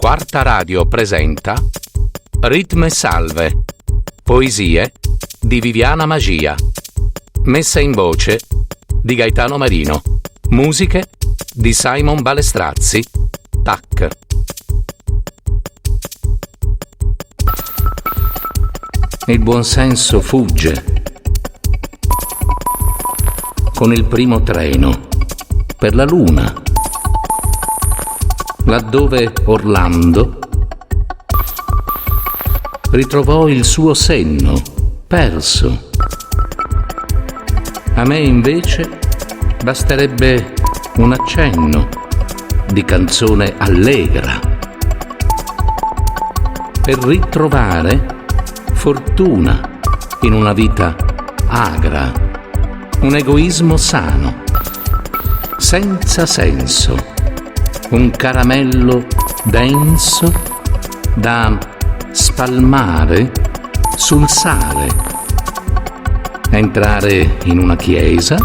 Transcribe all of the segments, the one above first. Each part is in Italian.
Quarta Radio presenta Ritme Salve, poesie di Viviana Magia, messa in voce di Gaetano Marino, musiche di Simon Balestrazzi, TAC. Il buonsenso fugge con il primo treno per la luna, laddove Orlando ritrovò il suo senno perso. A me invece basterebbe un accenno di canzone allegra per ritrovare fortuna in una vita agra, un egoismo sano, senza senso, un caramello denso da spalmare sul sale, entrare in una chiesa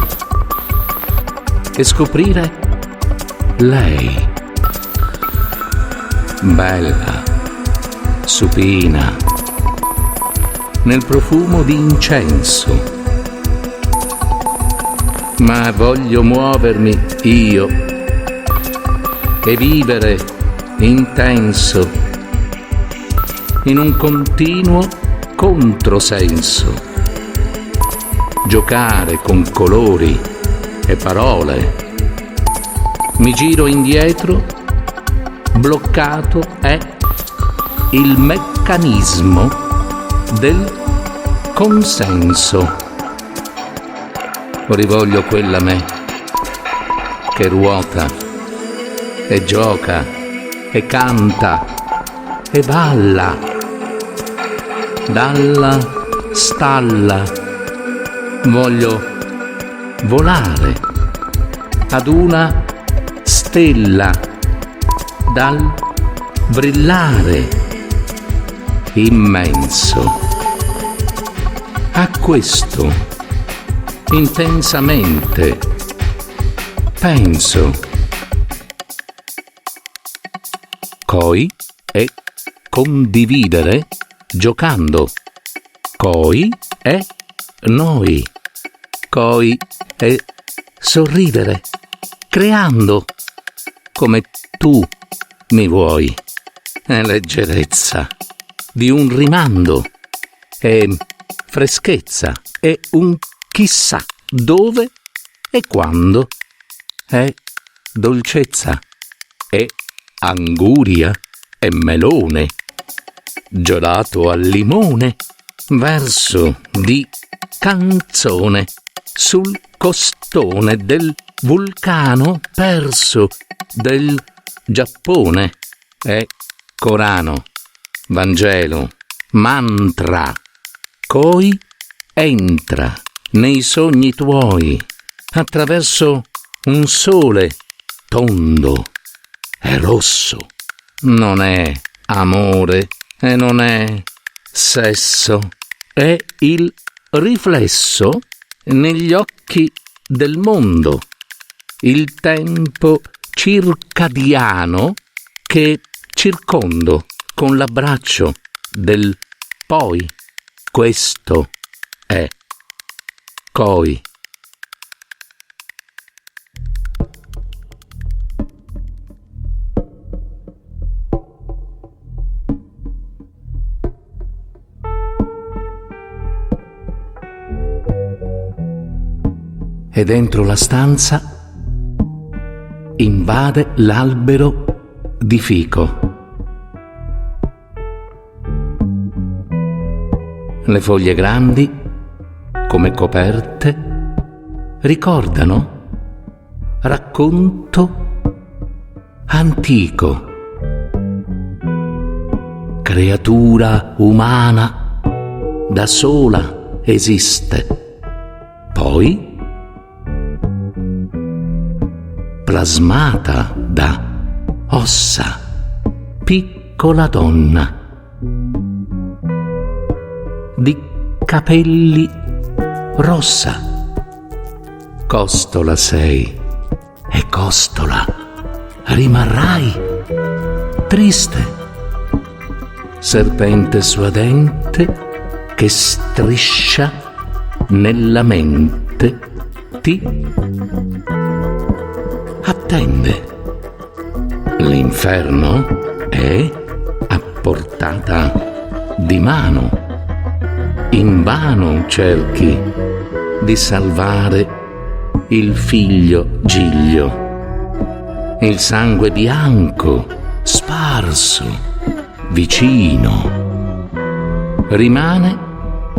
e scoprire lei, bella, supina, nel profumo di incenso. Ma voglio muovermi io e vivere intenso in un continuo controsenso, giocare con colori e parole. Mi giro indietro, bloccato è il meccanismo del consenso. Rivoglio quella me che ruota e gioca e canta e balla dalla stalla. Voglio volare ad una stella dal brillare immenso. A questo intensamente penso. Coi è condividere giocando. Coi è noi. Coi è sorridere creando come tu mi vuoi. È leggerezza di un rimando. È freschezza. È un chissà dove e quando. È dolcezza. È anguria e melone, gelato al limone, verso di canzone sul costone del vulcano perso del Giappone. È Corano, Vangelo, mantra. Coi entra nei sogni tuoi attraverso un sole tondo. È rosso, non è amore e non è sesso, è il riflesso negli occhi del mondo, il tempo circadiano che circondo con l'abbraccio del poi. Questo è Coi. E dentro la stanza invade l'albero di fico. Le foglie grandi, come coperte, ricordano racconto antico. Creatura umana da sola esiste, poi plasmata da ossa, piccola donna, di capelli rossa, costola sei e costola rimarrai triste, serpente suadente che striscia nella mente, ti attende. L'inferno è a portata di mano. Invano cerchi di salvare il figlio Giglio. Il sangue bianco sparso vicino. Rimane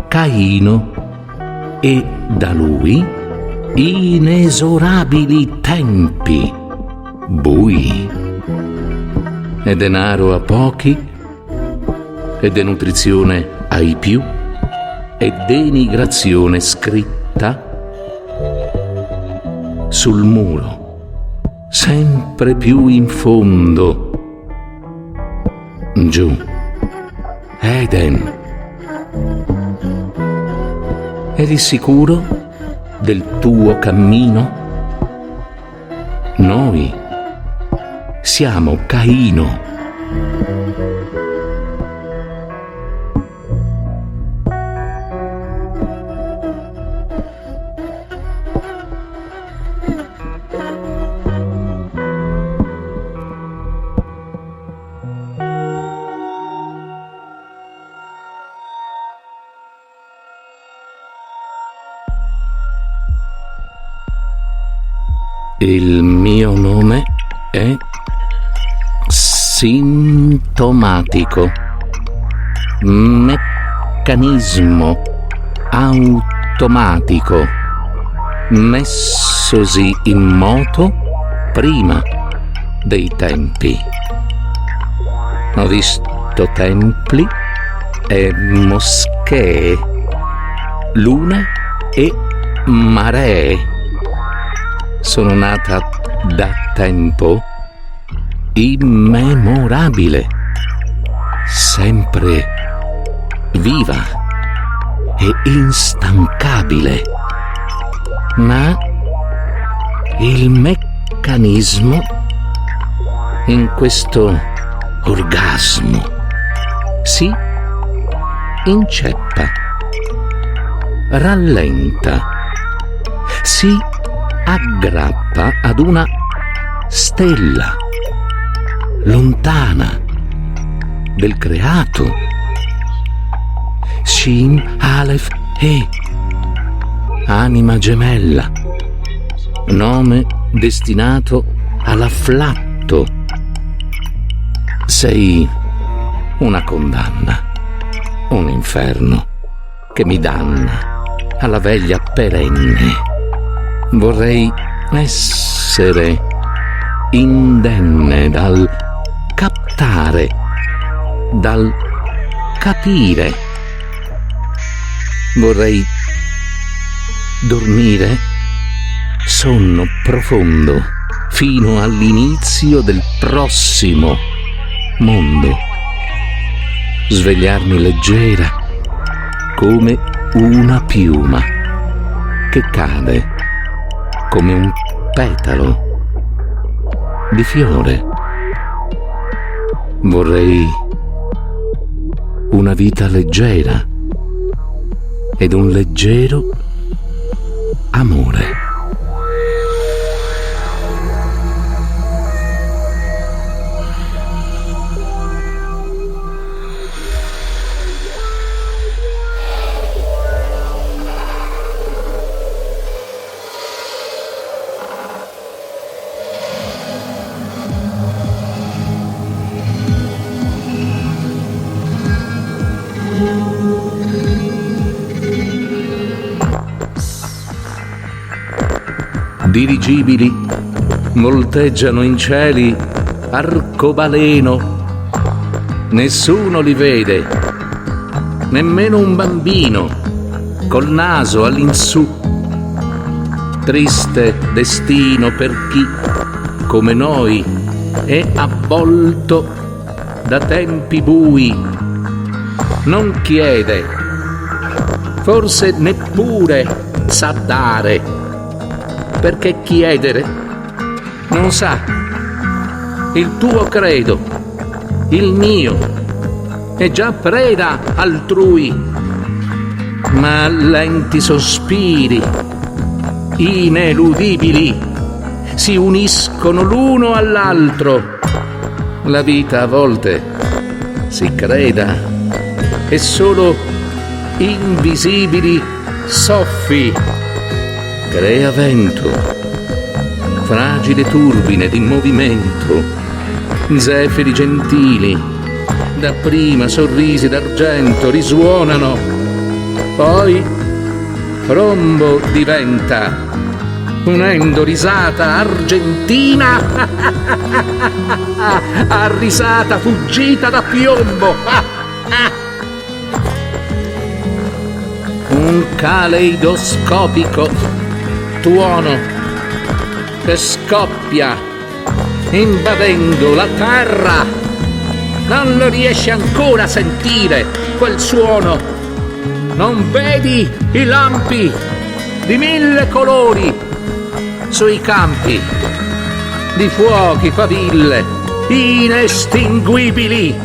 Caino e da lui inesorabili tempi bui. E denaro a pochi, e denutrizione ai più, e denigrazione scritta sul muro, sempre più in fondo. Giù, Eden. Eri sicuro del tuo cammino? Noi siamo Caino. Il mio nome è sintomatico, meccanismo automatico, messosi in moto prima dei tempi. Ho visto templi e moschee, lune e maree. Sono nata da tempo immemorabile, sempre viva e instancabile. Ma il meccanismo in questo orgasmo si inceppa, rallenta, si aggrappa ad una stella lontana del creato. Shin, Aleph, He, anima gemella, nome destinato all'afflatto. Sei una condanna, un inferno che mi danna alla veglia perenne. Vorrei essere indenne dal captare, dal capire. Vorrei dormire sonno profondo fino all'inizio del prossimo mondo. Svegliarmi leggera come una piuma che cade come un petalo di fiore. Vorrei una vita leggera ed un leggero amore. Dirigibili volteggiano in cieli arcobaleno. Nessuno li vede, nemmeno un bambino col naso all'insù. Triste destino per chi, come noi, è avvolto da tempi bui. Non chiede, forse neppure sa dare, perché chiedere non sa. Il tuo credo il mio è già preda altrui, ma lenti sospiri, ineludibili, si uniscono l'uno all'altro. La vita a volte, si creda, è solo invisibili soffi, crea vento, fragile turbine di movimento, zefiri gentili, dapprima sorrisi d'argento risuonano, poi rombo diventa, unendo risata argentina a risata fuggita da piombo. Un caleidoscopico tuono che scoppia invadendo la terra. Non lo riesci ancora a sentire quel suono? Non vedi i lampi di 1000 colori sui campi, di fuochi faville inestinguibili?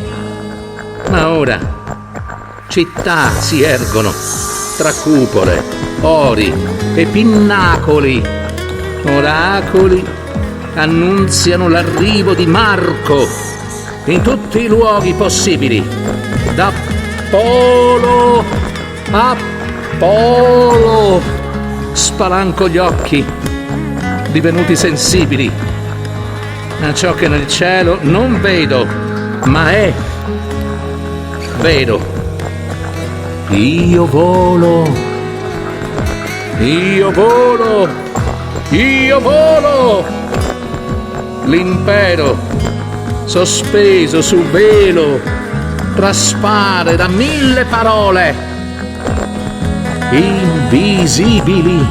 Ma ora città si ergono tra cupole, ori e pinnacoli. Oracoli annunziano l'arrivo di Marco in tutti i luoghi possibili, da polo a polo. Spalanco gli occhi, divenuti sensibili a ciò che nel cielo non vedo, ma è vero. Io volo, io volo, io volo. L'impero sospeso sul velo traspare da 1000 parole invisibili.